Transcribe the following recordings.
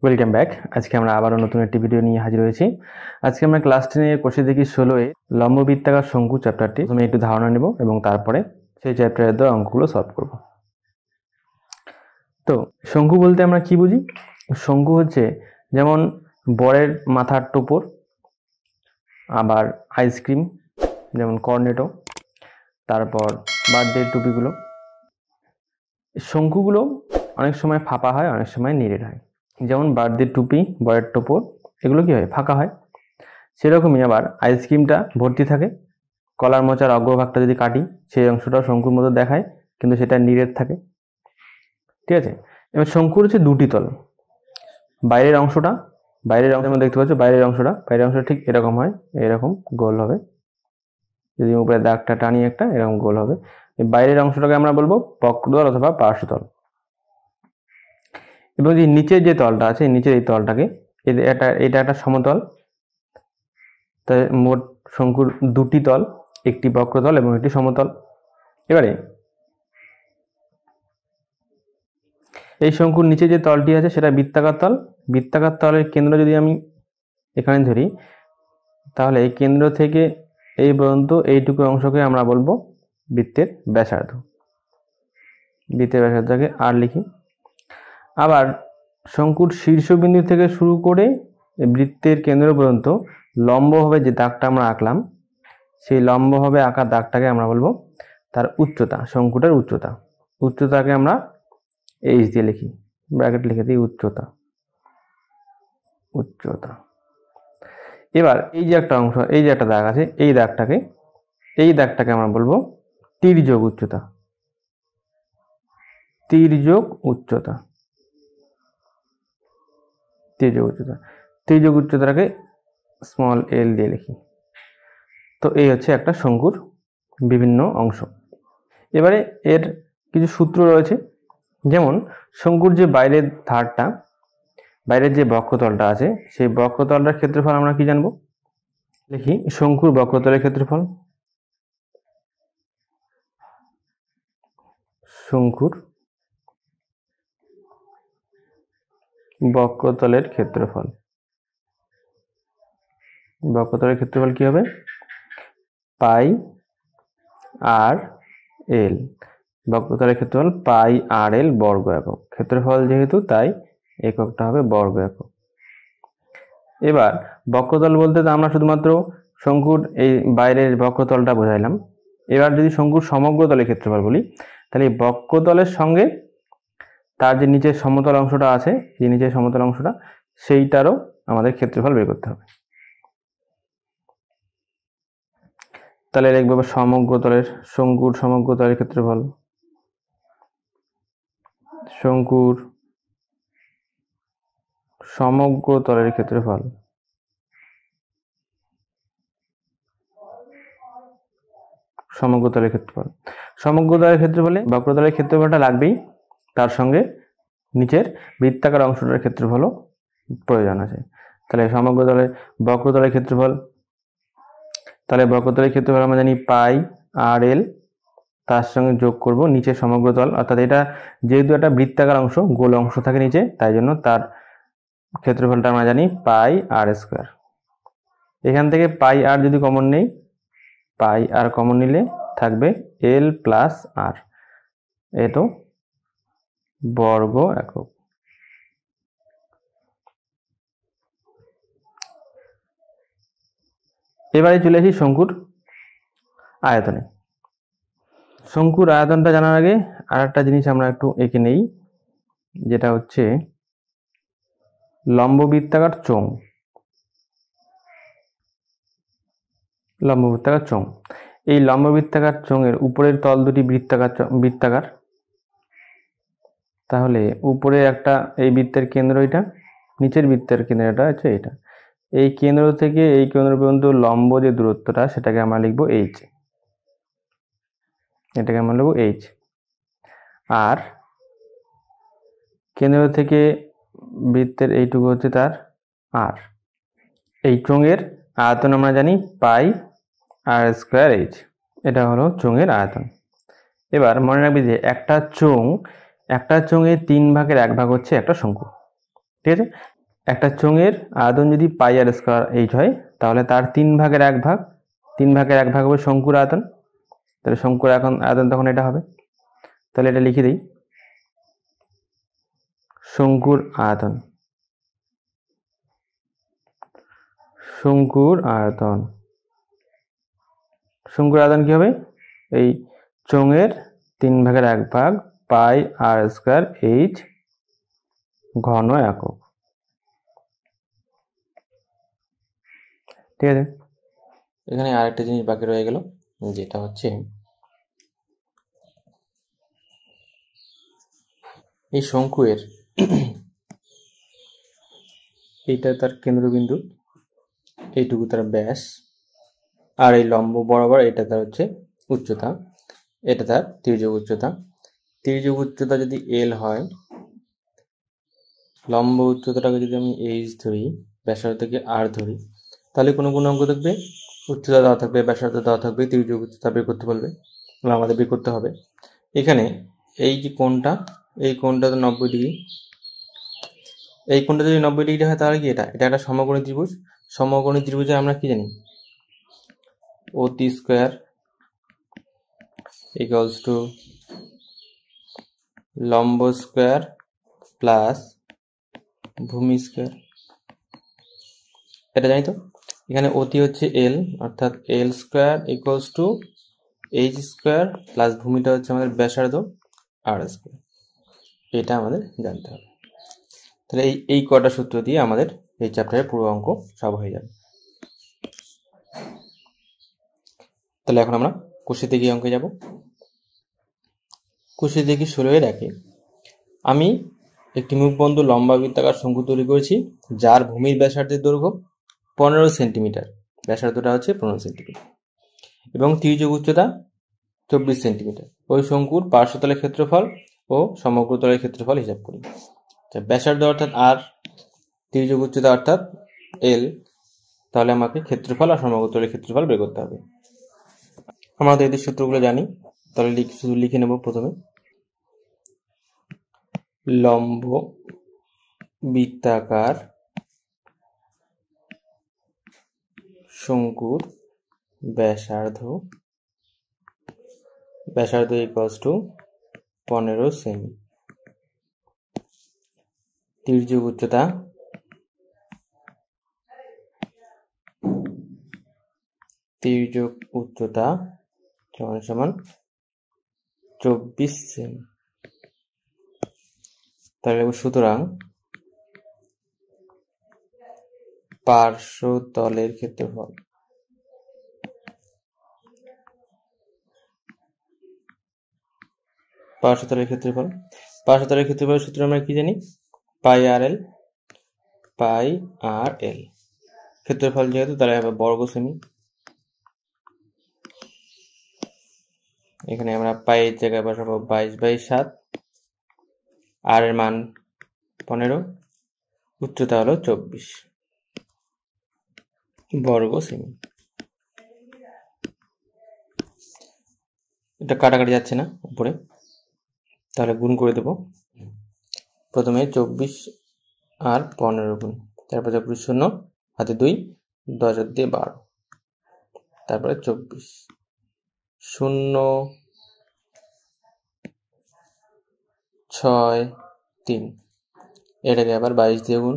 Welcome back. আজকে আমরা আবারও নতুন একটি ভিডিও নিয়ে হাজির হয়েছি। আজকে আমরা ক্লাস 10 এর কোষে দেখি 16 এ লম্ববৃত্তাকার শঙ্কু চ্যাপ্টারটি প্রথমে একটু ধারণা নেব এবং তারপরে সেই চ্যাপ্টারের দেওয়া অঙ্কগুলো সলভ করব। তো শঙ্কু বলতে আমরা কি বুঝি? শঙ্কু হচ্ছে যেমন বরের মাথার টোপর, আবার আইসক্রিম যেমন কর্নেটো, তারপর বার্থডে টুপিগুলো। শঙ্কুগুলো অনেক সময় ফাঁপা হয়, অনেক সময় নিরেট হয়। যেমন বার্থডে টুপি, বরের টোপর এগুলো কি হয়? ফাঁকা হয়। সেরকমই আবার আইসক্রিমটা ভর্তি থাকে। কলার মোচার অগ্রভাগটা যদি কাটি, সেই অংশটাও শঙ্কুর মতো দেখায়, কিন্তু সেটা নিরেট থাকে। ঠিক আছে। এবার শঙ্কুর হচ্ছে দুটি তল। বাইরের অংশটা দেখতে পাচ্ছ, বাইরের অংশটা ঠিক এরকম হয়, এরকম গোল হবে। যদি উপরে দাগটা টানি একটা, এরকম গোল হবে। এই বাইরের অংশটাকে আমরা বলবো বক্রতল অথবা পার্শ্বতল। এবং যে নিচের যে তলটা আছে, নিচের এই তলটাকে এটা একটা সমতল। তাই মোট শঙ্কুর দুটি তল, একটি বক্রতল এবং একটি সমতল। এবারে এই শঙ্কুর নিচে যে তলটি আছে সেটা বৃত্তাকার তল। বৃত্তাকার তলের কেন্দ্র যদি আমি এখানে ধরি, তাহলে এই কেন্দ্র থেকে এই পর্যন্ত এইটুকু অংশকে আমরা বলবো বৃত্তের ব্যাসার্ধ। বৃত্তের ব্যাসার্ধকে আর লিখি। আবার শঙ্কুর শীর্ষবিন্দু থেকে শুরু করে বৃত্তের কেন্দ্র পর্যন্ত লম্বভাবে যে দাগটা আমরা আঁকলাম, সেই লম্বভাবে আঁকা দাগটাকে আমরা বলবো তার উচ্চতা, শঙ্কুটার উচ্চতা। উচ্চতাকে আমরা এইচ দিয়ে লিখি, ব্র্যাকেট লিখে দিই উচ্চতা। এবার এই যে একটা অংশ, এই যে একটা দাগ আছে, এই দাগটাকে আমরা বলবো তির্যক উচ্চতা। তির্যক উচ্চতাটাকে স্মল এল দিয়ে লিখি। তো এই হচ্ছে একটা শঙ্কুর বিভিন্ন অংশ। এবারে এর কিছু সূত্র রয়েছে। যেমন শঙ্কুর যে বাইরের ধারটা, বাইরের যে বক্রতলটা আছে, সেই বক্রতলটার ক্ষেত্রফল আমরা কি জানবো? লিখি শঙ্কুর বক্রতলের ক্ষেত্রফল। শঙ্কুর বক্রতলের ক্ষেত্রফল কি হবে? পাই আর এল। বক্রতলের ক্ষেত্রফল পাই আর এল বর্গ একক। ক্ষেত্রফল যেহেতু, তাই এককটা হবে বর্গ একক। এবার বক্রতল বলতে তো আমরা শুধুমাত্র শঙ্কুর এই বাইরের বক্রতলটা বোঝাইলাম। এবার যদি শঙ্কুর সমগ্র তলের ক্ষেত্রফল বলি, তাহলে বক্রতলের সঙ্গে তার যে নিচের সমতল অংশটা আছে, যে নিচের সমতল অংশটা, সেইটারও আমাদের ক্ষেত্রফল বের করতে হবে। তাহলে লিখবো শঙ্কুর সমগ্র তলের ক্ষেত্রফল। শঙ্কুর সমগ্র তলের ক্ষেত্রফল ক্ষেত্রফলে বক্রতলের ক্ষেত্রফলটা লাগবেই, তার সঙ্গে নিচের বৃত্তাকার অংশটার ক্ষেত্রফলও প্রয়োজন আছে। তাহলে বক্রতলের ক্ষেত্রফল আমরা জানি পাই আর এল, তার সঙ্গে যোগ করব নিচের সমগ্র তল, অর্থাৎ এটা যেহেতু একটা বৃত্তাকার অংশ, গোল অংশ থাকে নিচে, তাই জন্য তার ক্ষেত্রফলটা আমরা জানি পাই আর স্কোয়ার। এখান থেকে পাই আর যদি কমন নেই, পাই আর কমন নিলে থাকবে এল প্লাস আর, এতো বর্গ একক। এবারে চলে আসি শঙ্কুর আয়তনে। শঙ্কুর আয়তনটা জানার আগে আর একটা জিনিস আমরা একটু এঁকে নেই, যেটা হচ্ছে লম্ববৃত্তাকার চোঙ। এই লম্ববৃত্তাকার চোঙের উপরের তল দুটি বৃত্তাকার। তাহলে উপরে একটা, এই বৃত্তের কেন্দ্র এটা, নিচের বৃত্তের কেন্দ্রটা হচ্ছে এটা। এই কেন্দ্র থেকে এই কেন্দ্র পর্যন্ত লম্ব যে দূরত্বটা, সেটাকে আমরা লিখবো এইচ। আর কেন্দ্র থেকে বৃত্তের এইটুকু হচ্ছে তার আর। এই চোঙের আয়তন আমরা জানি পাই আর স্কোয়ার এইচ। এটা হলো চোঙের আয়তন। এবার মনে রাখবি যে একটা চোঙে 3 ভাগের 1 ভাগ হচ্ছে একটা শঙ্কু। ঠিক আছে। একটা চোঙের আয়তন যদি পাই আর স্কয়ার এইচ হয়, তাহলে তার 3/1 হবে শঙ্কুর আয়তন। তাহলে শঙ্কুর আয়তন তখন এটা হবে। তাহলে এটা লিখে দিই, শঙ্কুর আয়তন শঙ্কুর আয়তন কি হবে? এই চোঙের 3/1 পাই আর স্কয়ার এইচ ঘন একক। ঠিক আছে, এখানে আরেকটা জিনিস বাকি রয়ে গেল, যেটা হচ্ছে এই শঙ্কুয়ের এইটা তার কেন্দ্রবিন্দু, এইটুকু তার ব্যাস, আর এই লম্ব বরাবর এটা তার হচ্ছে উচ্চতা, এটা তার তির্যক উচ্চতা। তির্যক উচ্চতা যদি এল হয়, লম্ব উচ্চতাটাকে যদি আমি এইচ ধরি, ব্যাসার্ধ থেকে আর ধরি, তাহলে কোনো অঙ্ক দেখবে উচ্চতা দেওয়া থাকবে, ব্যাসার্ধ দেওয়া থাকবে, তির্যক উচ্চতা বের করতে বলবে, আমাদের বের করতে হবে। এখানে এই যে কোণটা, এই কোণটা তো 90 ডিগ্রি। এই কোণটা যদি 90 ডিগ্রি হয়, তাহলে কি এটা একটা সমকোণী ত্রিভুজ। সমকোণী ত্রিভুজে আমরা কি জানি? অতি স্কয়ার ইকুয়ালস টু লম্ব স্কয়ার প্লাস ভূমি স্কয়ার, এটা জানি তো। এখানে অতি হচ্ছে এল, অর্থাৎ L square equals to H square plus ভূমিটা হচ্ছে আমাদের ব্যাসার্ধ আর স্কয়ার, এটা আমাদের জানতে হবে। তাহলে এই কটা সূত্র দিয়ে আমাদের এই চ্যাপ্টারের পুরো অঙ্ক সব হয়ে যাবে। তাহলে এখন আমরা কোষে দেখি অঙ্কে যাব। কোষে দেখি 16-1 আমি একটি মুখবন্ধ লম্বা বৃত্তাকার শঙ্কু তৈরি করেছি, যার ভূমির ব্যাসার্ধের দৈর্ঘ্য 15 সেন্টিমিটার, ব্যাসার্ধটা হচ্ছে 15 সেন্টিমিটার এবং তির্যক উচ্চতা 24 সেন্টিমিটার। ওই শঙ্কুর পার্শ্বতলের ক্ষেত্রফল ও সমগ্র তলের ক্ষেত্রফল হিসাব করি। ব্যাসার্ধ অর্থাৎ আর, তির্যক উচ্চতা অর্থাৎ এল, তাহলে আমাকে ক্ষেত্রফল আর সমগ্র তলের ক্ষেত্রফল বের করতে হবে। আমরা তো এদের সূত্রগুলো জানি, তাহলে শুধু লিখে নেব। প্রথমে লম্ব বৃত্তাকার শঙ্কুর ব্যাসার্ধ ইকুয়ালস টু 15 সেমি, তির্যক উচ্চতা সমান 24 সেমি। তাহলে সুতরাং পার্শ্বতলের ক্ষেত্রফল ক্ষেত্রফলের সূত্র আমরা কি জানি? পাই আর এল। ক্ষেত্রফল যেহেতু, তাহলে হবে বর্গ সেমি। এখানে আমরা পাই এর জায়গায় বসাবো 22/7, আর এর মান 15, উচ্চতা হলো 24 বর্গ সেমি। এটা কাটাকাটি যাচ্ছে না উপরে, তাহলে গুণ করে দেব। প্রথমে 24 আর 15 গুণ, তারপর 24 শূন্য, হাতে 2, 10 দিয়ে 12, তারপরে 24 0 6 3, এটাকে আবার 22 দিয়ে গুণ,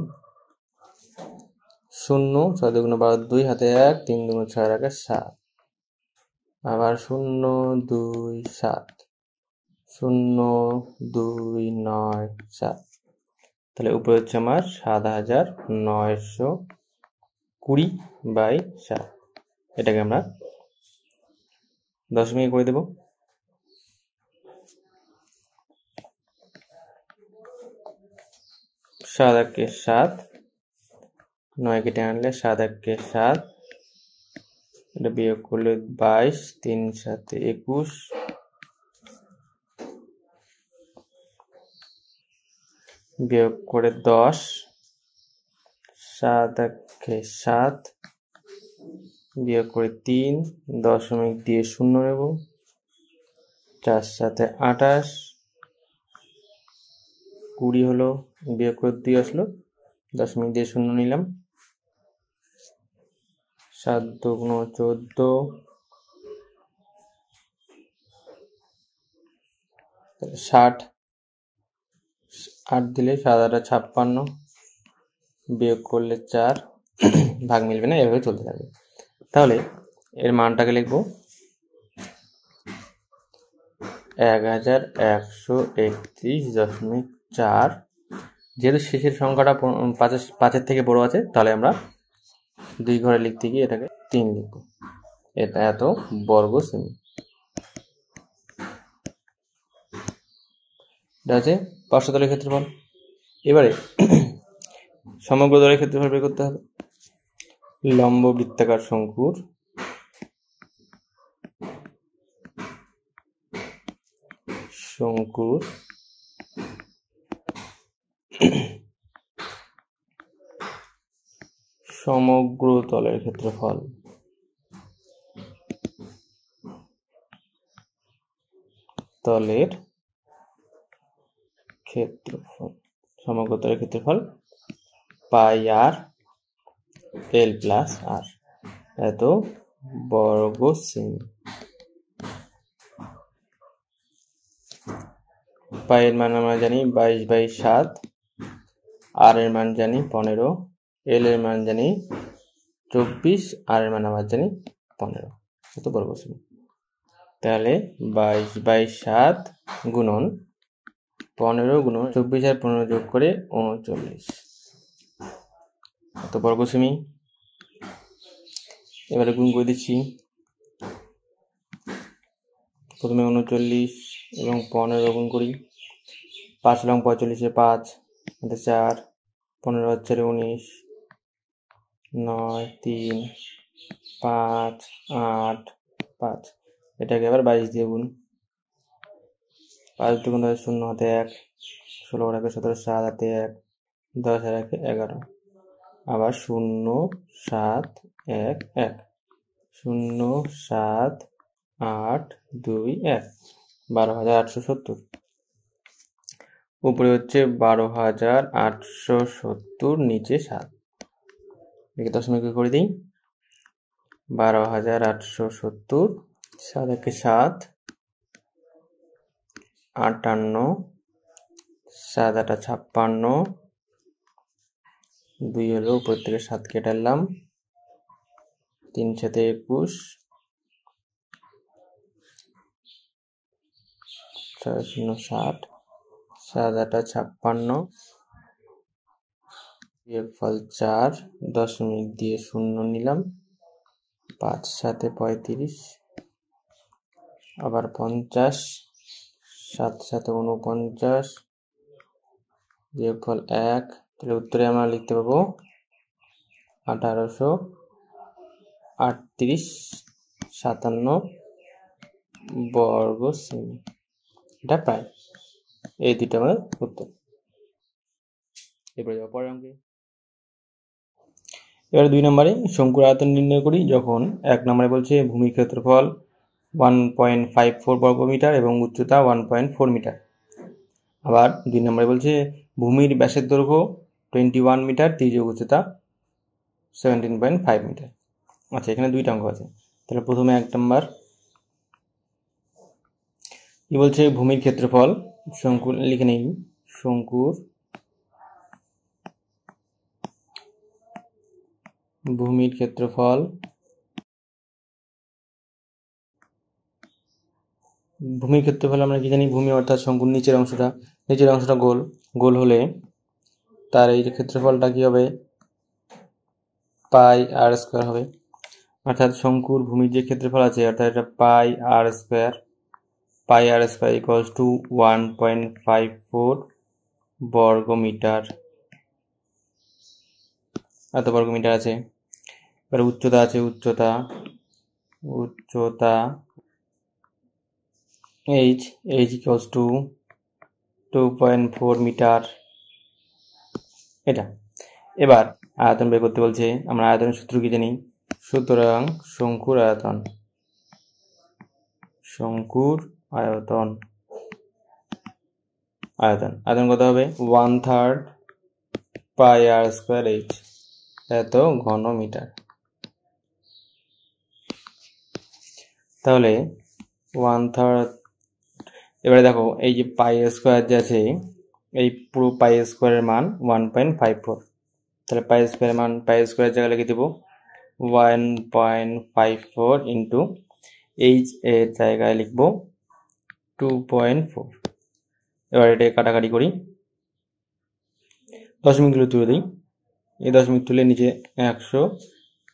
0 6 2 12 2, হাতে 1, 3 2 6 7, আবার 0 2 7, 0 2 9 7, তাহলে উপরে হচ্ছে আমার 7920/7। এটাকে আমরা দশমিকে করে দেব। 7 1 7, 9 কেটে আনলে 7 1 7, এটা বিয়োগ করলে 22, 3 7 21, বিয়োগ করে 10, 7 1 7, বিয়োগ করে 3, দশমিক দিয়ে 0 নেব, 4 7 28, 20 হলো, বিয়োগ করে 2 আসলো, দশমিক দিয়ে শূন্য নিলাম, 7 দুগুণ 14, 60, 8 দিলে 7 8 56, বিয়োগ করলে 4, ভাগ মিলবে না, এভাবে চলতে থাকবে। তাহলে এর মানটাকে লিখবো 1131.4। যেহেতু শেষের সংখ্যাটা 5-এর থেকে বড় আছে, তাহলে আমরা 2 ঘরে লিখতে গিয়ে এটাকে 3 লিখবো। এটা এত বর্গ সেমি। এটা হচ্ছে পার্শ্বতলের ক্ষেত্রফল। এবারে সমগ্র তলের ক্ষেত্রফল বের করতে হবে। লম্ব বৃত্তাকার শঙ্কুর সমগ্র তলের ক্ষেত্রফল সমগ্র তলের ক্ষেত্রফল পাই আর এল প্লাস আর, এত বর্গ সেমি। পাই এর মান আমরা জানি 22/7, আর এর মান জানি 15, এল এর মান জানি 24, আর এর মান আমরা জানি 15, এত বর্গ সেমি। তাহলে 22/7 গুণন 15 গুণন 24 আর 15 যোগ করে 39, এত বর্গ সেমি। এবারে গুণ করে দিচ্ছি। প্রথমে 39 এবং 15 গুণ করি। 5 লং 45, 5 4, 15 4 19, 9 3 5 8 5, এটাকে আবার 22 দিয়ে গুণ। 5 দুগুণ 10, 0 হাতে 1, 16 রাখে 17, 7 হাতে 1, 10 রাখে 11, আবার 0 7 1 1, 0 7 8 2 1, 12,870। উপরে হচ্ছে 12,870, নিচে 7। একে দশমিক করে দিই। 12,870, 7 একে 7, 58, 7 8 56, 2 হলো, উপর থেকে 7 কেটালাম, 3 7 21, 6 0 60, 7 8 56, বিয়োগফল 4, দশমিক দিয়ে শূন্য নিলাম, 5 7 35, আবার 50, 7 7 49, বিয়োগফল 1। তাহলে উত্তরে আমরা লিখতে পাবো 1838.57 বর্গ সেমি। এটা প্রায়। এই দুটো আমাদের উত্তর। এবারে যাবো পরের অঙ্কে। এবারে 2 নম্বরে শঙ্কুর আয়তন নির্ণয় করি। যখন 1 নম্বরে বলছে ভূমির ক্ষেত্রফল 1.54 বর্গমিটার এবং উচ্চতা 1.4 মিটার। আবার 2 নম্বরে বলছে ভূমির ব্যাসের দৈর্ঘ্য 21 মিটার, ত্রিজ্যের উচ্চতা 17.5 মিটার। আচ্ছা, এখানে 2টা অঙ্ক আছে। তাহলে প্রথমে 1 নম্বর কি বলছে, ভূমির ক্ষেত্রফল শঙ্কুর, লিখে নেই, শঙ্কুর ভূমির ক্ষেত্রফল আমরা কি জানি, ভূমি অর্থাৎ শঙ্কুর নিচের অংশটা গোল হলে তার এই ক্ষেত্রফলটা কি হবে, পাই আর স্কয়ার হবে। অর্থাৎ শঙ্কুর ভূমির যে ক্ষেত্রফল আছে, অর্থাৎ এটা পাই আর স্কয়ার ইকুয়ালস টু 1.54 বর্গ মিটার, এত বর্গ মিটার আছে। এবার উচ্চতা আছে, উচ্চতা h ইকুয়ালস টু 2.4 মিটার, এটা। এবার আয়তন বের করতে বলছে। আমরা আয়তনের সূত্র কি জানি, সুতরাং শঙ্কুর আয়তন কত হবে, 1/3 পাই আর স্কোয়ার এইচ, এত ঘন মিটার। তাহলে 1/3, এবারে দেখো এই যে পাই স্কোয়ার যে আছে, এই পুরো পাই স্কোয়ারের মান 1.54। তাহলে পাই স্কোয়ারের মান, পাই স্কোয়ারের জায়গায় লিখে দেবো 1.54 ইন্টু এইচ এর জায়গায় লিখবো 2.4। এবার এটা কাটাকাটি করি, দশমিক তুলে দিই, এই দশমিক তুলে নিচে 100,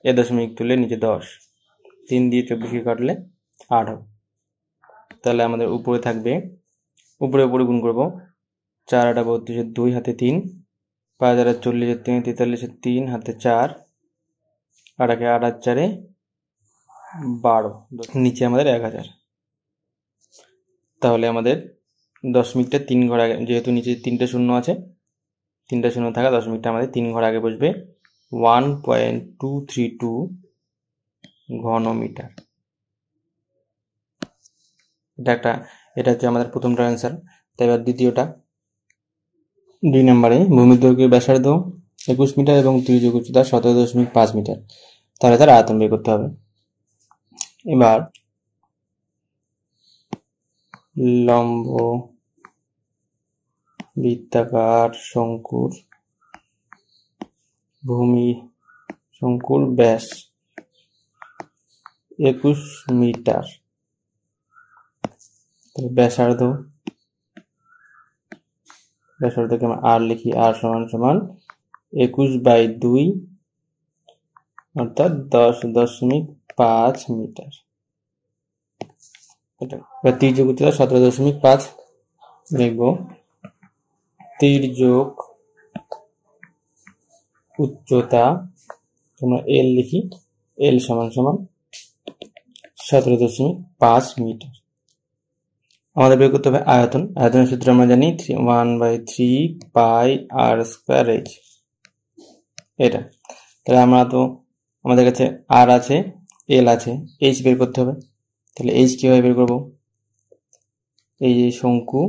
এ দশমিক তুলে নিচে 10, 3 দিয়ে 24কে কাটলে 8 হবে। তাহলে আমাদের উপরে থাকবে, উপরে গুণ করবো, 4 8 32, 2 হাতে 3, 5 আর 40, 3 43, 3 হাতে 4, 8 8 আর 4 12, নিচে আমাদের 1000। তাহলে আমাদের দশমিকটা 3 ঘর আগে, যেহেতু নিচে 3টে শূন্য আছে, 3টে শূন্য থাকা দশমিকটা আমাদের 3 ঘর আগে বসবে, 1.232 ঘন মিটার। এটা হচ্ছে আমাদের প্রথমটার অ্যান্সার। তাই এবার দ্বিতীয়টা, 2 নম্বরে ভূমির দৈর্ঘ্যের ব্যাসার্ধ 21 মিটার এবং ত্রিভুজ উচ্চতা 17.5 মিটার, তাহলে তার আয়তন বের করতে হবে। এবার লম্ব বৃত্তাকার শঙ্কুর ভূমি শঙ্কুর ব্যাস 21 মিটার, ব্যাসার্ধকে আমরা আর লিখি, আর সমান সমান 21/2 অর্থাৎ 10.5 মিটার। এবার তির্যক উচ্চতা 17.5 লিখবো, তির্যক উচ্চতা তোমরা এল লিখি, এল সমান সমান 17.5 মিটার। আমাদের বের করতে হবে আয়তন। আয়তনের সূত্র আমরা জানি 1/3 পাই আর স্কোয়ার এইচ, এটা। তাহলে আমাদের কাছে আর আছে, এল আছে, এইচ বের করতে হবে। তাহলে এইচ কিভাবে বের করবো, এই যে শঙ্কু,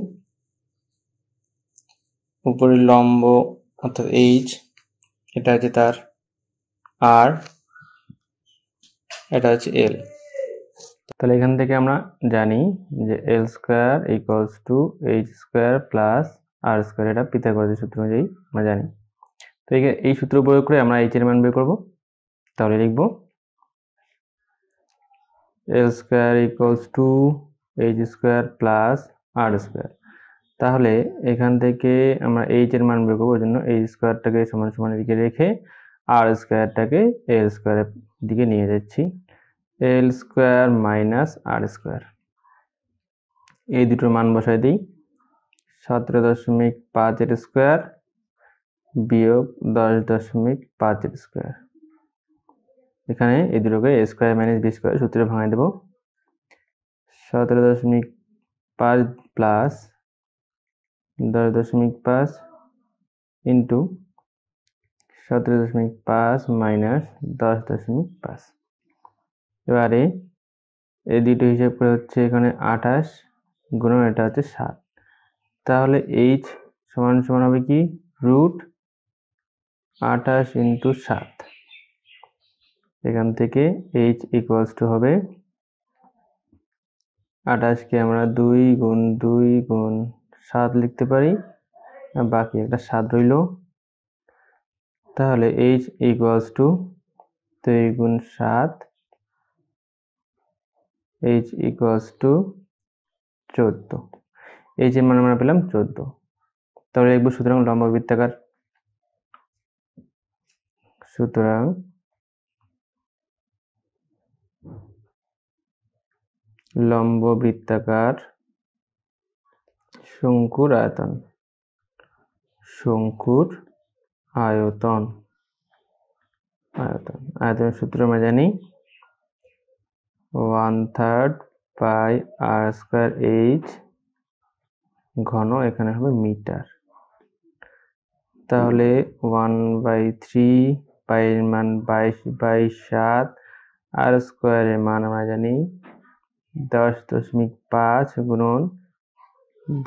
উপরের লম্ব অর্থাৎ এইচ, এটা হচ্ছে তার আর, এটা হচ্ছে এল। তাহলে এখান থেকে আমরা জানি যে L square equals to H square plus R square, এটা পিথাগোরাসের সূত্র অনুযায়ী আমরা জানি। তো এই সূত্র প্রয়োগ করে আমরা এইচ এর মান বের করব। তাহলে লিখব L square equals to H square plus R square. তাহলে এখান থেকে আমরা এইচ এর মান বের করবো, ওই জন্য এইচ স্কোয়ারটাকে সমান সমান দিকে রেখে আর স্কোয়ারটাকে এল স্কোয়ারের দিকে নিয়ে যাচ্ছি, এল স্কোয়ার মাইনাস আর স্কোয়ার। এই দুটোর মান বসাই দিই, 17.5 এর স্কোয়ার বিয়োগ 10.5 এর স্কোয়ার। এখানে এই দুটোকে এ স্কোয়ার মাইনাস বি স্কোয়ার সূত্রে ভাঙাই দেব, 17.5 প্লাস 10.5 ইন্টু 17.5 মাইনাস 10.5। এবারে এই দুটো হিসাব করে হচ্ছে এখানে 28 গুণন এটা হচ্ছে 7। তাহলে এইচ সমান সমান হবে কি রুট 28 ইন্টু 7। এখান থেকে এইচ ইকুয়ালস টু হবে 28কে আমরা 2 গুণ 2 গুণ 7 লিখতে পারি, আর বাকি একটা 7 রইল। তাহলে এইচ ইকুয়ালস টু 2 গুণ 7, এইচ ইকুয়ালস টু 14। এইচ এর মান আমরা পেলাম 14। তাহলে লিখব সুতরাং লম্ব বৃত্তাকার, সুতরাং লম্ব বৃত্তাকার শঙ্কুর আয়তন, শঙ্কুর আয়তন, আয়তনের সূত্র আমরা জানি 1/3 পাই আর স্কোয়ার এইচ, ঘন এখানে হবে মিটার। তাহলে 1/3 পাই এর মান 22/7, আর স্কোয়ারের মান আমরা জানি 10.5 গুণন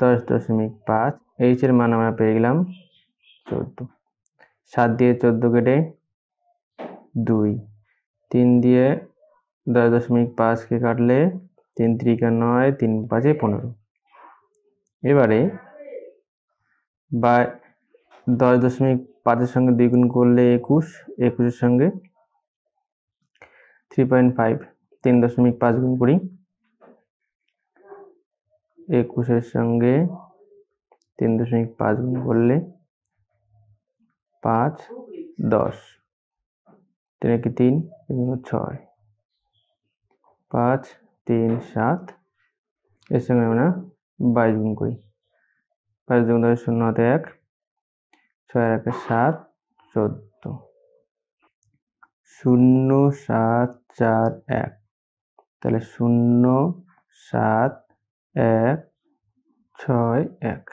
10.5, এইচ এর মান আমরা পেয়ে গেলাম 14। 7 দিয়ে 14 কেটে 2, 3 দিয়ে 10.5 কে কাটলে 3 3 9, 3 5 15। এবারে 10.5-এর সঙ্গে 2 গুণ করলে 21, 21-এর সঙ্গে 3.5, 3.5 গুণ করি, 21-এর সঙ্গে 3.5 গুণ করলে 5, 10, 3 কি 3, 6, 5, 3, 7, এর সঙ্গে আমরা 22 গুণ করি, 5 গুণ 10, 0 হাতে 1, 6 আর 1 7, 14, 0 7 4 1, তাহলে 0 7 1 6 1।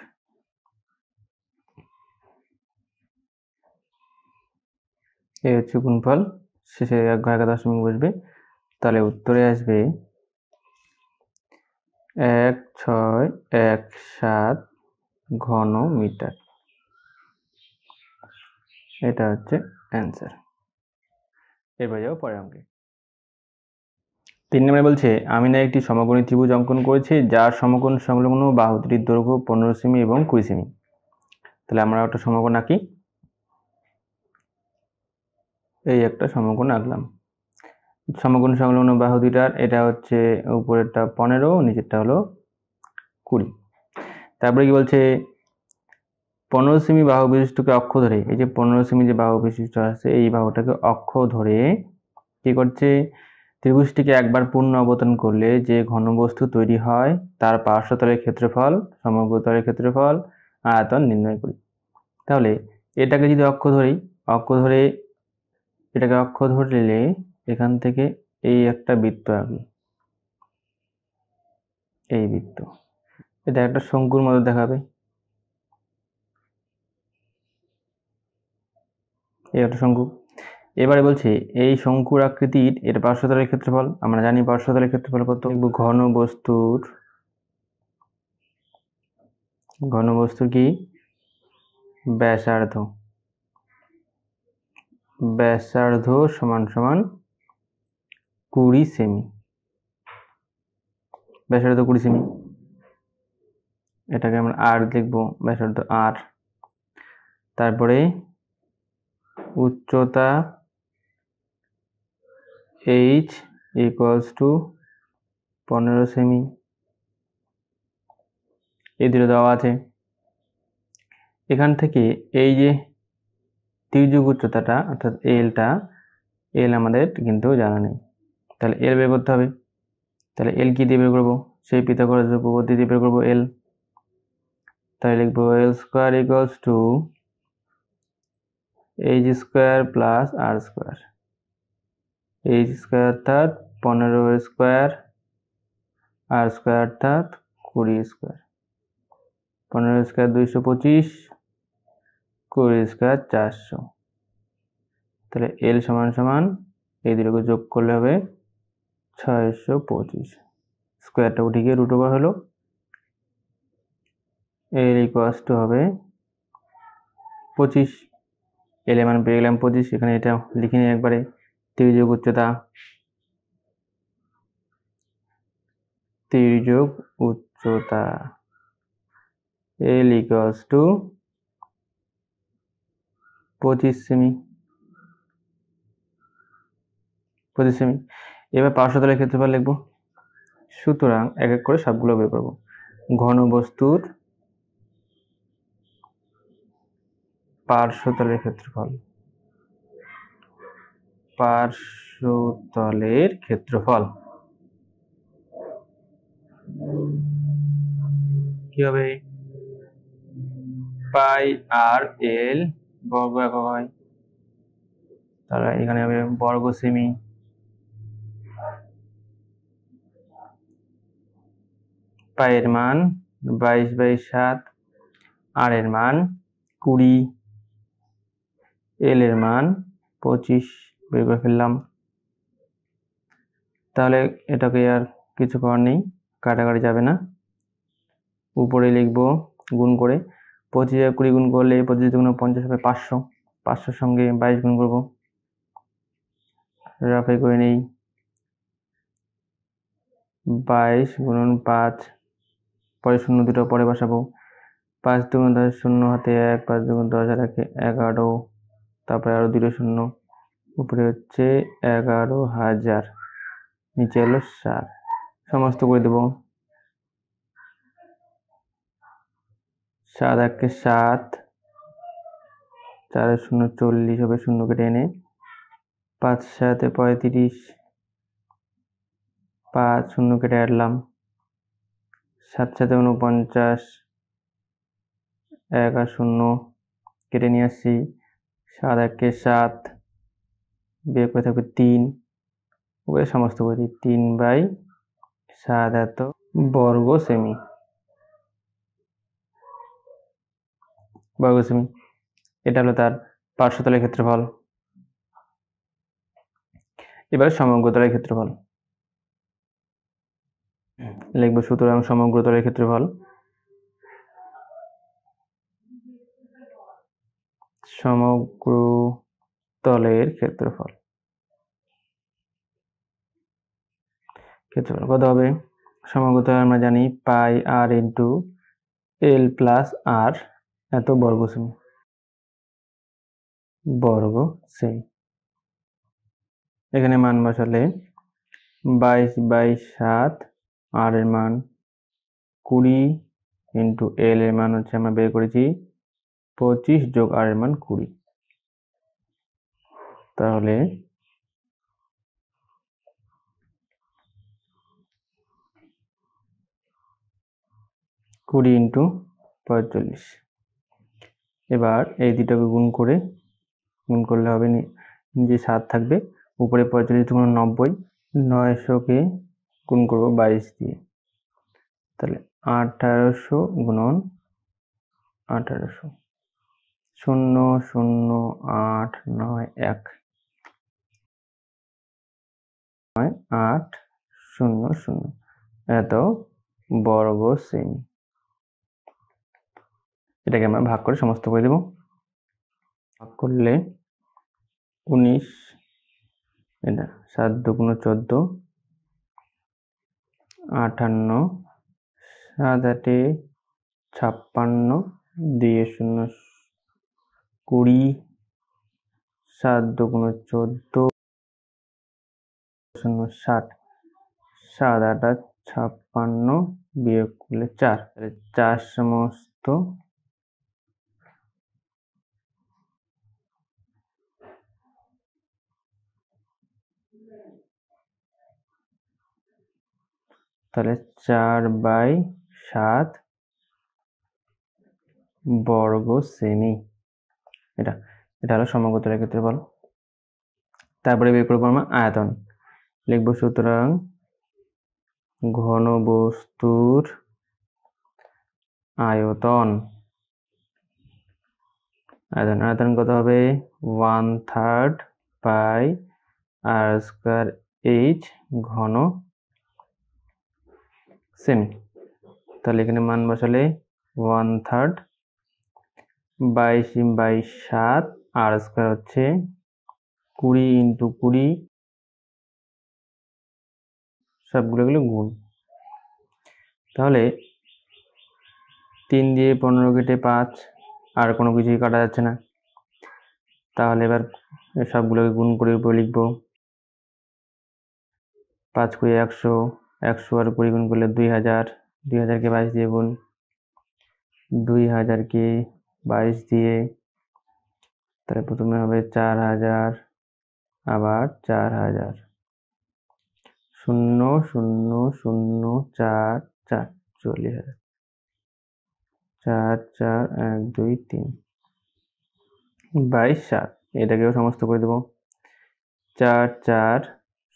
এই হচ্ছে গুণফল, শেষে 1 ঘর 1 দশমিক বসবে, তাহলে উত্তরে আসবে 1617 ঘন মিটার। এটা হচ্ছে অ্যান্সার। এবার যাও পরের অঙ্কে। 3 নম্বরে বলছে আমিনা একটি সমকোণী ত্রিভুজ অঙ্কন করেছে যার সমকোণ সংলগ্ন বাহু দুটির দৈর্ঘ্য 15 সেমি এবং 20 সেমি। তাহলে আমরা একটা সমকোণ আঁকি। এই একটা সমকোণ আঁকলাম। সমকোণ সংলগ্ন বাহু দুটার এটা হচ্ছে উপরেরটা 15, নিচেরটা হলো 20। তারপরে কি বলছে 15 সেমি বাহু বিশিষ্টকে অক্ষ ধরে, এই যে 15 সেমি যে বাহু বিশিষ্ট আছে এই বাহুটাকে অক্ষ ধরে কি করছে, ত্রিভুজটিকে একবার পূর্ণ অবতরণ করলে যে ঘনবস্তু তৈরি হয় তার পার্শ্বতলের ক্ষেত্রফল, সমগ্রতলের ক্ষেত্রফল, আয়তন নির্ণয় করি। তাহলে এটাকে যদি অক্ষ ধরি, এটাকে অক্ষ ধরলে এখান থেকে এই একটা বৃত্ত আঁকি, এই বৃত্ত, এটা একটা শঙ্কুর মতো দেখাবে, এই একটা শঙ্কু। এবারে বলছে এই শঙ্কুর আকৃতির এর পার্শ্বতলের ক্ষেত্রফল, আমরা জানি পার্শ্বতলের ক্ষেত্রফল কত, ঘনবস্তুর কি ব্যাসার্ধ, সমান সমান 20 সেমি, ব্যাসার্ধ 20 সেমি, এটাকে আমরা আর লিখবো, ব্যাসার্ধ আর। তারপরে উচ্চতা h ইকুয়ালস টু 15 সেমি, এই দুটো দেওয়া আছে। এখান থেকে এই যে তির্যক উচ্চতাটা অর্থাৎ এল আমাদের কিন্তু জানা নেই, তাহলে এল বের করতে হবে। তাহলে এল কি দিয়ে বের করবো, সেই পিথাগোরাসের উপপাদ্য দিয়ে বের করবো এল। তাহলে লিখবো L square equals to H square plus R square, H square অর্থাৎ 15 স্কোয়ার, আর স্কোয়ার অর্থাৎ 20 স্কোয়ার, 15 স্কোয়ার 225, 20 স্কোয়ার 400। তাহলে এল সমান সমান এই দুটোকে যোগ করলে হবে 625, স্কোয়ারটা উঠে গিয়ে রুট ওভার হলো, এল ইকুয়ালস টু হবে 25, এল এর মান পেয়ে গেলাম 25। এখানে এটা লিখে নিই একবারে, তির্যক উচ্চতা এল ইকুয়ালস টু 25 সেমি, 25 সেমি। এবার পার্শ্বতলের ক্ষেত্রফল লিখবো, সুতরাং এক এক করে সবগুলো বের করবো। ঘনবস্তুর পার্শ্বতলের ক্ষেত্রফল, কি হবে, পাই আর এল বর্গ একক হয়, তাহলে এখানে হবে বর্গ সেমি, পাই এর মান 22/7, আর এর মান 20, এল এর মান 25 বের করে ফেললাম। তাহলে এটাকে আর কিছু করার নেই, কাটাকাটি যাবে না, উপরে লিখবো গুণ করে, 25 আর 20 গুণ করলে 25 × 50 হবে 500, 500 সঙ্গে 22 গুণ করবো, রাফে করে নেই। 22 গুণন 5, পরে শূন্য দুটো পরে বসাবো। 5 দুগুণ 10, শূন্য হাতে 1, 5 দুগুণ 10 আর 1 11, তারপরে আরো দুটো শূন্য, উপরে হচ্ছে 11,000, নিচে হলো 7, সমস্ত করে দেবো। 7 1 7, 4 শূন্য 40 হবে, শূন্য কেটে এনে 5 7 35, 5 শূন্য কেটে আনলাম, 7 7 49, 1 আর 0 কেটে নিয়ে আসছি। 7 1 7, বিয়োগ করে থাকবে 3, উপরে সমস্ত করে দিই। 3/7 এত বর্গ সেমি, বর্গ সেমি। এটা হলো তার পার্শ্বতলের ক্ষেত্রফল। এবার সমগ্রতলের ক্ষেত্রফল লিখব। সুতরাং সমগ্রতলের ক্ষেত্রফল সমগ্রতলের ক্ষেত্রফল কত হবে? সমগ্রতল আমরা জানি পাই আর ইন্টু এল প্লাস আর এত বর্গ সেমি, বর্গ সেমি। এখানে মান বসালে 22/7, আর এর মান 20 ইন্টু এল এর মান হচ্ছে আমরা বের করেছি 25 যোগ আর এর মান 20, তাহলে 20 ইন্টু 45। এবার এই দুটোকে গুণ করলে হবে, নিচে 7 থাকবে, উপরে 45 গুণ 90, 900কে গুণ করবো 22 দিয়ে, তাহলে 1800 গুণন 1800, 00891, 9800 এত বর্গ সেমি। এটাকে আমরা ভাগ করে সমস্ত করে দেব। ভাগ করলে 19, এটা 7 2 14, 58, 7 8 56, দিয়ে 0 20, 7 2 14, 0 60, 7 8 56, বিয়োগ করলে 4, 4 সমস্ত তাহলে 4/7 বর্গ সেমি। এটা হলো সমগ্রতলের ক্ষেত্রফল। তারপরে বের করবো আমরা আয়তন, লিখবো সুতরাং ঘনবস্তুর আয়তন। আয়তন কত হবে? 1/3 পাই আর স্কয়ার এইচ ঘন সেমি। তাহলে এখানে মান বসালে 1/3 22/7 আর স্কয়ার হচ্ছে 20 ইন্টু 20, সবগুলো গুণ। তাহলে 3 দিয়ে 15 কেটে 5, আর কোনো কিছুই কাটা যাচ্ছে না, তাহলে এবার সবগুলোকে গুণ করে উপরে লিখবো। 5 × 100, 100 আর 20 গুণ করলে 2000, 2000কে 22 দিয়ে গুণ, 2000কে 22 দিয়ে, তাহলে প্রথমে হবে 4000, আবার 4000, 0 0 0 4 4, 40,000, 4 4 1 2 3 22/7। এটাকেও সমস্ত করে দেবো। 4 4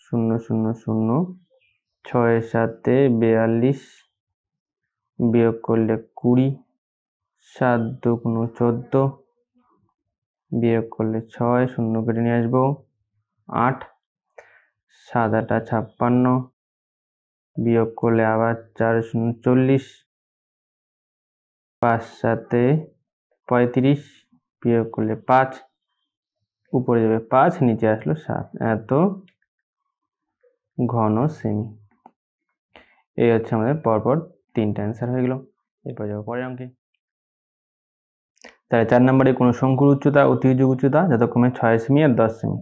0 0 0, 6 7 42, বিয়োগ করলে 20, 7 2 14, বিয়োগ করলে 6, 0 কেটে নিয়ে আসবো 8, 7 8 56, বিয়োগ করলে আবার 4 0 40, 5 7 35, বিয়োগ করলে 5, উপরে যাবে 5, নিচে আসলো 7, এত ঘন সেমি। এই হচ্ছে আমাদের পরপর 3টা অ্যান্সার হয়ে গেল। এরপর যাবো পরের অঙ্কে। তাহলে 4 নম্বরে কোনো শঙ্কুর উচ্চতা ও তির্যক উচ্চতা যথাক্রমে 6 সেমি আর 10 সেমি।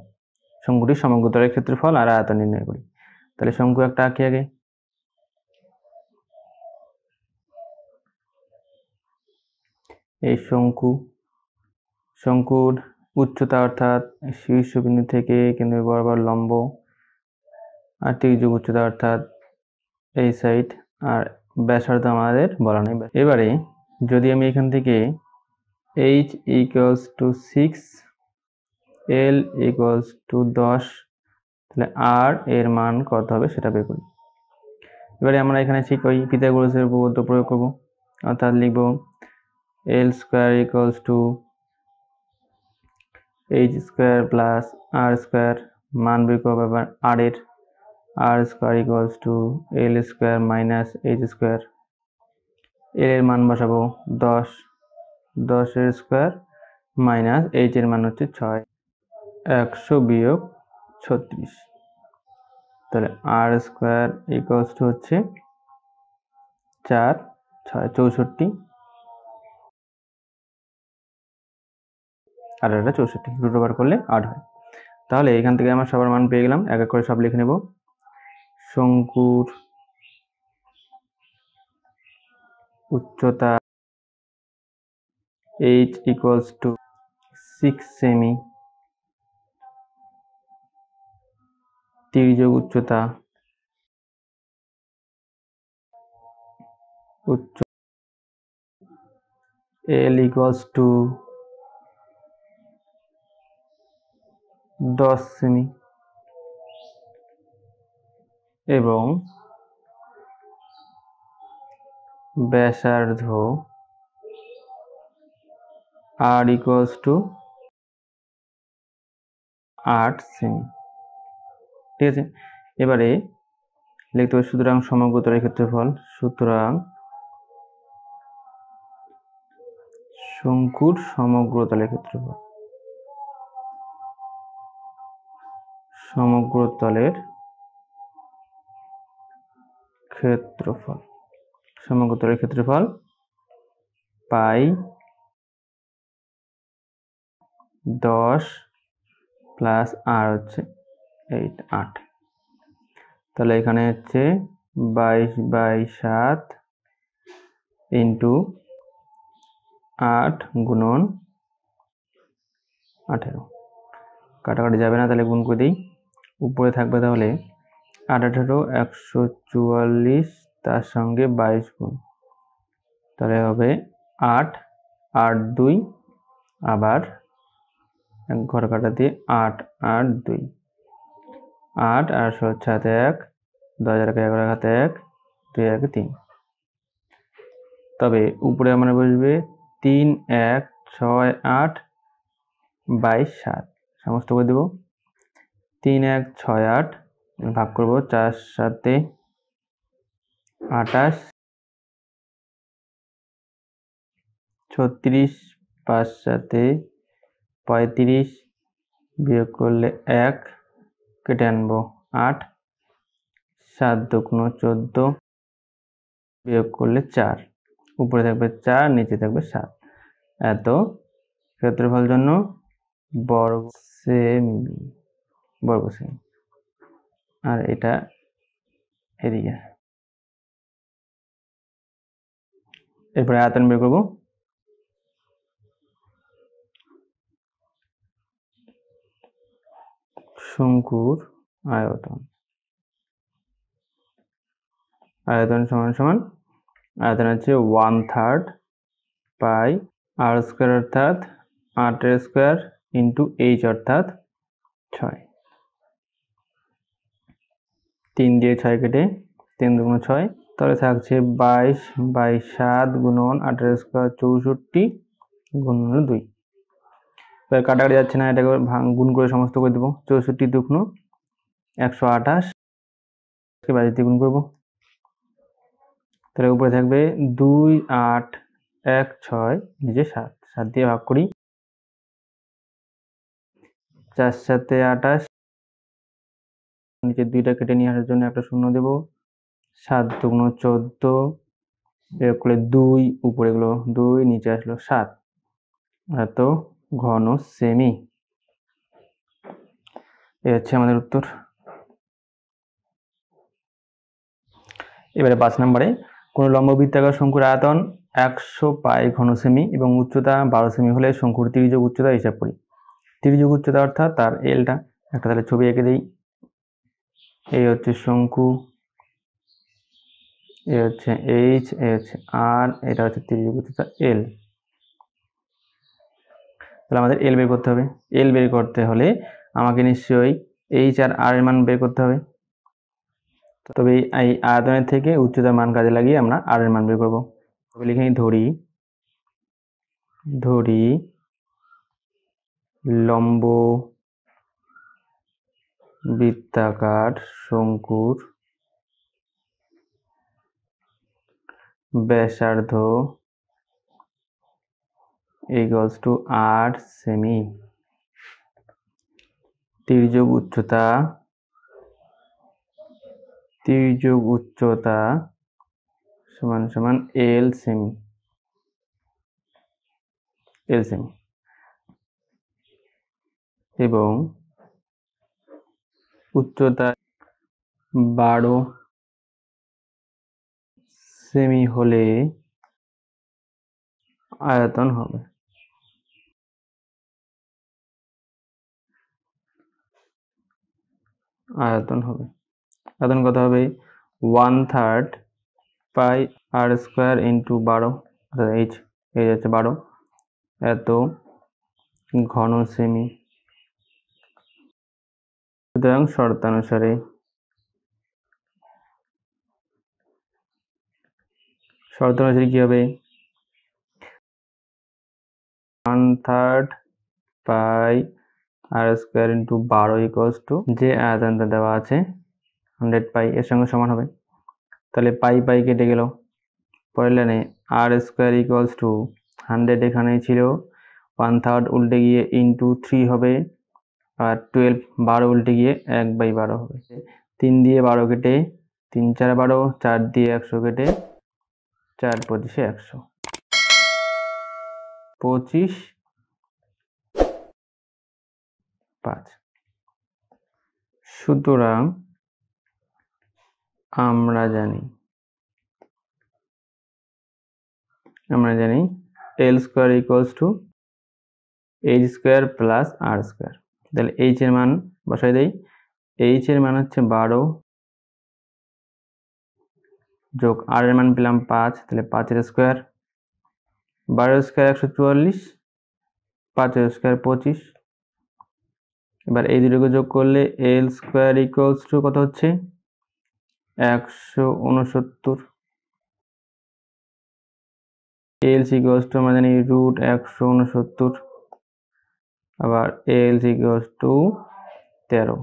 শঙ্কুটির সমগ্র তলের ক্ষেত্রফল আর আয়তন নির্ণয় করি। তাহলে শঙ্কু একটা আঁকি আগে। এই শঙ্কুর উচ্চতা অর্থাৎ শীর্ষবিন্দু থেকে কেন্দ্র বরাবর লম্ব, আর তির্যক উচ্চতা অর্থাৎ এই সাইড, আর ব্যাসার্ধ আমাদের বলা নেই। এবারে যদি আমি এখান থেকে h = 6, l = 10, তাহলে r এর মান কত হবে সেটা বের করি। এবারে আমরা এখানে ঠিক ওই পিথাগোরাসের উপপাদ্য প্রয়োগ করব, অর্থাৎ লিখব l² = h² + r², মান বের করব এবার r এর, r² = l² - h², l এর মান বসাবো 10, 10 এর স্কয়ার মাইনাস h এর মান হচ্ছে 6, 100 - 36, তাহলে r² হচ্ছে 4, 6 64, আর এটা 64, রুট ওভার করলে 8 হয়। তাহলে এখান থেকে আমরা সবার মান পেয়ে গেলাম, এক এক করে সব লিখে নেব। শঙ্কুর উচ্চতা h = 6 সেমি, তির্যক উচ্চতা l = 10 সেমি, এবং ব্যাসার্ধ r = 8 সেমি। ঠিক আছে, এবারে লিখতে হবে সুতরাং সমগ্র তলের ক্ষেত্রফল, সুতরাং শঙ্কুর সমগ্র তলের ক্ষেত্রফল, সমগ্র তলের ক্ষেত্রফল, সমগ্র তলের ক্ষেত্রফল পাই 10 প্লাস আর হচ্ছে 8। তাহলে এখানে হচ্ছে 22/7 ইন্টু 8 গুণন 18, কাটাকাটি যাবে না, তাহলে গুণ করে দিই। উপরে থাকবে তাহলে 8 18 144, তার সঙ্গে 22 গুণ, তাহলে হবে 8 8 2, আবার এক ঘর কাটা দিয়ে 8 8 2, 8 আর 7 1, 10 আর 11 হাতে 1, 2 1 3। তবে উপরে আমরা বসবে 3 1 6 8 22 7, সমস্ত করে দেব। 3 1 6 8 ভাগ করব 4 7 28, 36, 5 7 35, বিয়োগ করলে 1, কেটে আনবো 8, 7 2 14, বিয়োগ করলে 4, উপরে থাকবে 4, নিচে থাকবে 7, এত ক্ষেত্রফল জন্য বর্গ সেমি, আর এটা এরিয়া। এরপরে আয়তন বের করব। শঙ্কুর আয়তন, আয়তন সমান সমান আয়তন হচ্ছে 1/3 পাই r² অর্থাৎ 8 এর স্কয়ার ইন্টু h অর্থাৎ 6, 3 দিয়ে 6 কেটে 3 2 6, তাহলে থাকছে 22/7 গুণন 8 এর স্কয়ার 64 গুণ 2। এবার কাটাকাটি যাচ্ছে না, এটাকে গুণ করে সমস্ত করে দেবো। 64 2 128, 22 দিয়ে গুণ করবো, তাহলে উপরে থাকবে 2 8 1 6, নিচে 7, 7 দিয়ে ভাগ করি, 4 সাথে 28, নিচে 2টা কেটে নিয়ে আসার জন্য একটা শূন্য দেব। 7 দুগুণ 14, বিয়োগ করলে 2, উপরে গেলো 2, নিচে আসলো 7, এত ঘন সেমি। এই হচ্ছে আমাদের উত্তর। এবারে 5 নম্বরে, কোন লম্ব বৃত্তাকার শঙ্কুর আয়তন 100 পাই ঘন সেমি এবং উচ্চতা 12 সেমি হলে শঙ্কুর তির্যক উচ্চতা হিসাব করি। তির্যক উচ্চতা অর্থাৎ তার এলটা একটা তাহলে ছবি এঁকে দিই। এই হচ্ছে শঙ্কু, এই হচ্ছে এইচ, এই হচ্ছে আর, এটা হচ্ছে তির্যক উচ্চতা এল। তাহলে আমাদের এল বের করতে হবে। এল বের করতে হলে আমাকে নিশ্চয়ই এইচ আর আর এর মান বের করতে হবে। তবে এই আয়তনের থেকে উচ্চতার মান কাজে লাগিয়ে আমরা আর এর মান বের করবো। তবে লিখে নিই, ধরি লম্ব বৃত্তাকার শঙ্কুর ব্যাসার্ধ ইকুয়ালস টু 8 সেমি। তির্যক উচ্চতা সমান সমান এল সেমি, এবং উচ্চতা 12 সেমি হলে আয়তন হবে আয়তন কত হবে? 1/3 পাই আর স্কোয়ার ইন্টু 12, অর্থাৎ এইচ হচ্ছে 12, এত ঘন সেমি। সুতরাং শর্তানুসারে কি হবে? 1/3 পাই আর স্কোয়ার ইন্টু 12 ইকুয়ালস টু যে আয়তনটা দেওয়া আছে 100 পাই, এর সঙ্গে সমান হবে। তাহলে পাই কেটে গেল। পরের লাইনে আর স্কোয়ার ইকুয়ালস টু 100 এখানেই ছিল, 1/3 উল্টে গিয়ে ইন্টু 3 হবে, আর 12 উল্টে গিয়ে 1/12 হবে। 3 দিয়ে 12 কেটে 3 4 12, 4 দিয়ে 100 কেটে 4 25 100, 25 5। সুতরাং আমরা জানি L square equals to H square plus R square. তাহলে এইচ এর মান বসাই দেই। এইচ এর মান হচ্ছে 12 যোগ আর এর মান পেলাম 5, তাহলে 5 এর স্কোয়ার, 12 স্কোয়ার 144, 5 এর স্কোয়ার 25। এবার এই দুটোকে যোগ করলে এল স্কোয়ার ইকুয়ালস টু কত হচ্ছে? 169। এল ইকুয়ালস টু আমরা জানি রুট 169, আবার এল ইকুয়ালস টু 13।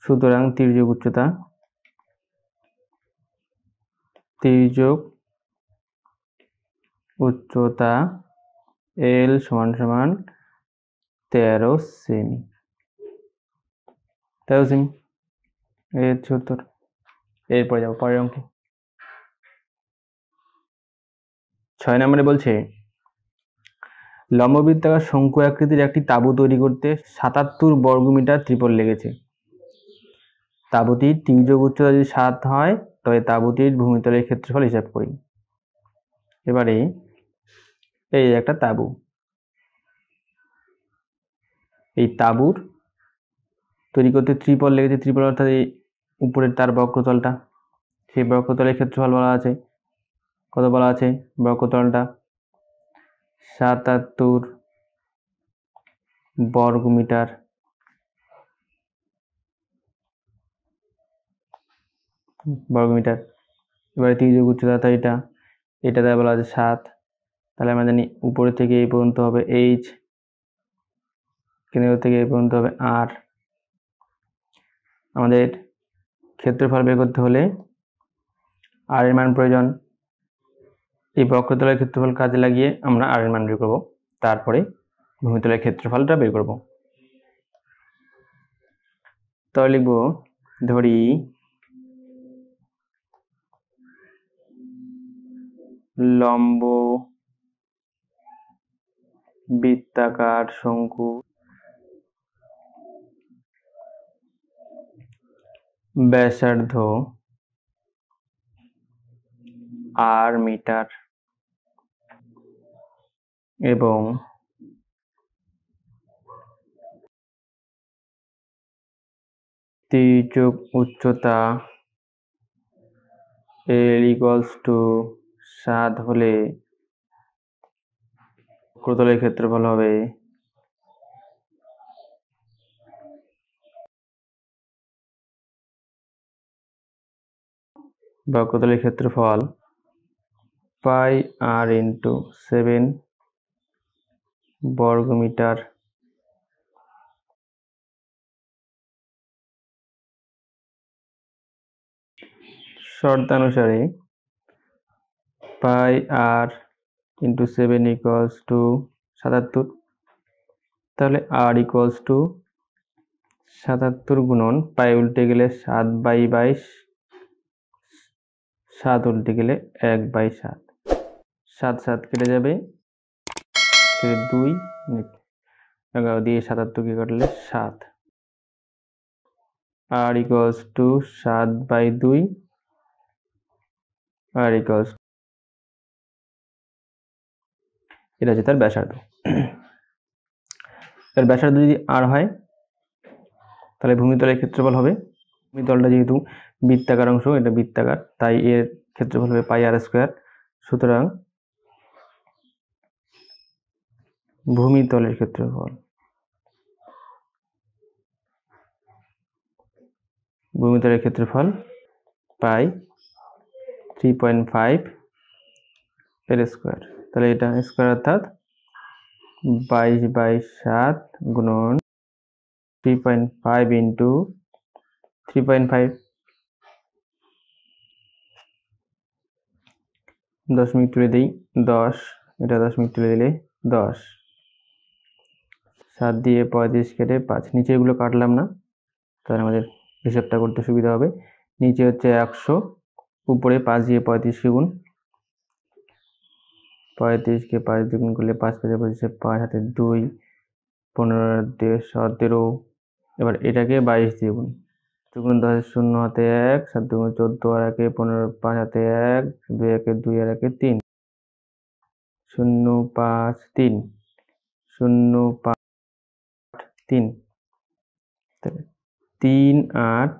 সুতরাং তির্যক উচ্চতা এল সমান সমান 13 সেমি। এই হচ্ছে উত্তর। এরপরে যাবো পরের অঙ্কে। 6 নম্বরে বলছে, লম্ববৃত্তাকার শঙ্কু আকৃতির একটি তাঁবু তৈরি করতে 77 বর্গমিটার ত্রিপল লেগেছে। তাঁবুটির তির্যক উচ্চতা যদি 7 হয় তবে তাঁবুটির ভূমিতলের ক্ষেত্রফল হিসাব করি। এবারে এই একটা তাঁবু, এই তাঁবুর তৈরি করতে ত্রিপল লেগেছে। ত্রিপল অর্থাৎ এই উপরের তার বক্রতলটা, সেই বক্রতলের ক্ষেত্রফল বলা আছে। কত বলা আছে? বক্রতলটা 77 বর্গমিটার। এবারে তির্যক উচ্চতা এটা দেওয়া বলা আছে 7, তাহলে আমরা জানি উপরে থেকে এই পর্যন্ত হবে এইচ, কেন্দ্র থেকে এই পর্যন্ত হবে আর। আমাদের ক্ষেত্রফল বের করতে হলে আর এর মান প্রয়োজন। এই বক্রতলের ক্ষেত্রফল কাজে লাগিয়ে আমরা আর এর মান বের করব, তারপরে ভূমিতলের ক্ষেত্রফলটা বের করব। তাহলে লিখব ধরি লম্ব বৃত্তাকার শঙ্কু ব্যাসার্ধ r মিটার এবং তির্যক উচ্চতা l = 7 হলে বক্রতলের ক্ষেত্রফল হবে বক্রতলের ক্ষেত্রফল পাই r × 7 বর্গমিটার শর্তানুসারে পাই r × 7 = 77, তাহলে r = 77 গুণন পাই উল্টে গেলে 7/22, 7 উল্টে গেলে 1/7, 7 7 কেটে যাবে, 2 11 দিয়ে 77 কে কাটলে 7, r = 7/2, r = এটা হচ্ছে তার ব্যাসার্ধ। এর ব্যাসার্ধ যদি r হয় তাহলে ভূমিতলের ক্ষেত্রফল হবে, ভূমিতলটা যেহেতু বৃত্তাকার অংশ, এটা বৃত্তাকার, তাই এর ক্ষেত্রফল হবে পাই r²। সুতরাং ভূমিতলের ক্ষেত্রফল পাই 3.5 r², তাহলে এটা স্কয়ার অর্থাৎ 22/7 গুণন 3.5 × 3.5, দশমিক তুলে দিই 10, এটা দশমিক তুলে দিলে 10, 7 দিয়ে 35 কেটে 5, নিচে এগুলো কাটলাম না, তাহলে আমাদের হিসাবটা করতে সুবিধা হবে। নিচে হচ্ছে 100, উপরে 5 দিয়ে 35 কে গুণ, 35 কে 5 দিয়ে গুণ করলে 5 5 25, 5 হাতে 2, 15 দিয়ে 17, এবার এটাকে 22 দিয়ে গুণ, 2 × 10 0 হাতে 1, 7 2 14, আর 1 15, 5 হাতে 1, 2 1 2, আর 1 3, 0 5 3, 0 5 3, 3 8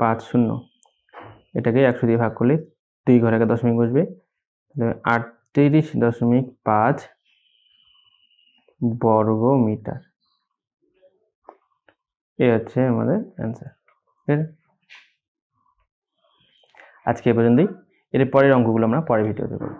5 0, এটাকে 100 দিয়ে ভাগ করলে 2 ঘরে আগে দশমিক বসবে, 38.5 বর্গ মিটার। এই হচ্ছে আমাদের অ্যান্সার। ঠিক আছে, আজকে এ পর্যন্তই। এর পরের অঙ্কগুলো আমরা পরের ভিডিওতে করব।